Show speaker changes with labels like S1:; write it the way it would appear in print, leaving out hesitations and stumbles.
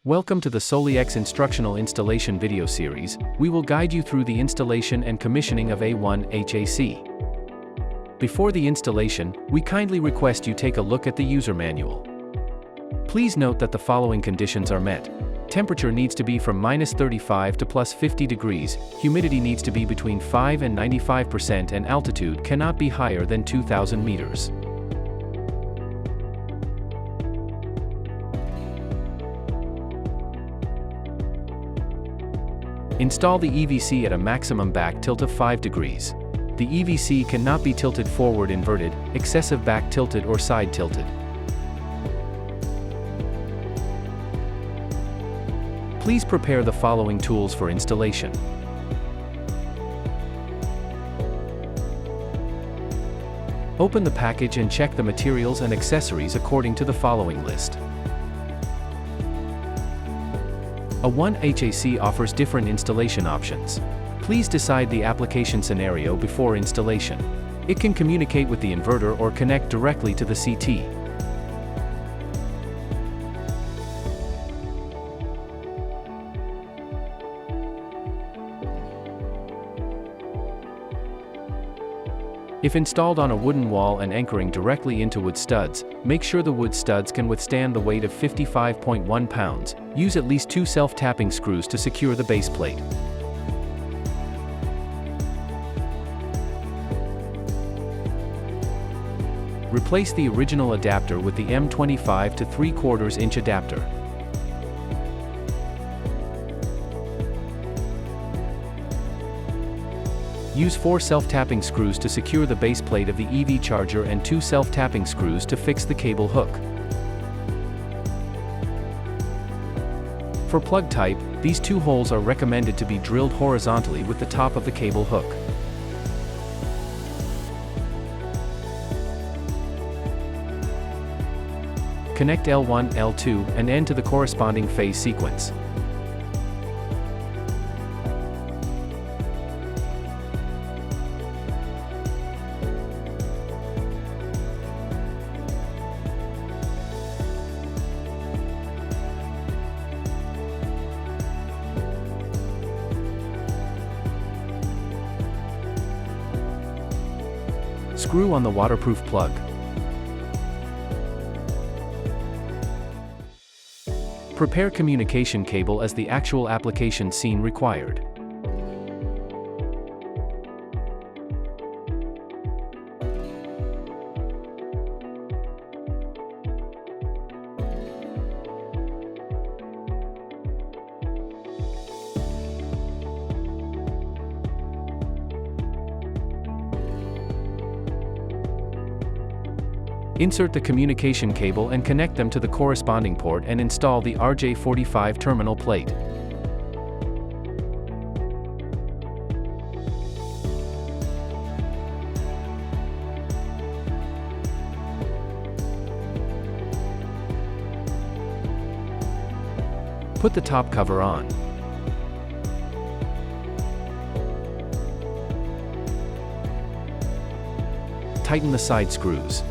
S1: Welcome to the SollyX instructional installation video series. We will guide you through the installation and commissioning of A1-HAC. Before the installation, we kindly request you take a look at the user manual. Please note that the following conditions are met. Temperature needs to be from -35 to +50 degrees, humidity needs to be between 5 and 95%, and altitude cannot be higher than 2,000 meters. Install the EVC at a maximum back tilt of 5 degrees. The EVC cannot be tilted forward inverted, excessive back tilted or side tilted. Please prepare the following tools for installation. Open the package and check the materials and accessories according to the following list. A1-HAC offers different installation options. Please decide the application scenario before installation. It can communicate with the inverter or connect directly to the CT. If installed on a wooden wall and anchoring directly into wood studs, make sure the wood studs can withstand the weight of 55.1 pounds. Use at least 2 self-tapping screws to secure the base plate. Replace the original adapter with the M25 to 3/4 inch adapter. Use 4 self-tapping screws to secure the base plate of the EV charger and 2 self-tapping screws to fix the cable hook. For plug type, these 2 holes are recommended to be drilled horizontally with the top of the cable hook. Connect L1, L2, and N to the corresponding phase sequence. Screw on the waterproof plug. Prepare communication cable as the actual application scene required. Insert the communication cable and connect them to the corresponding port and install the RJ45 terminal plate. Put the top cover on. Tighten the side screws.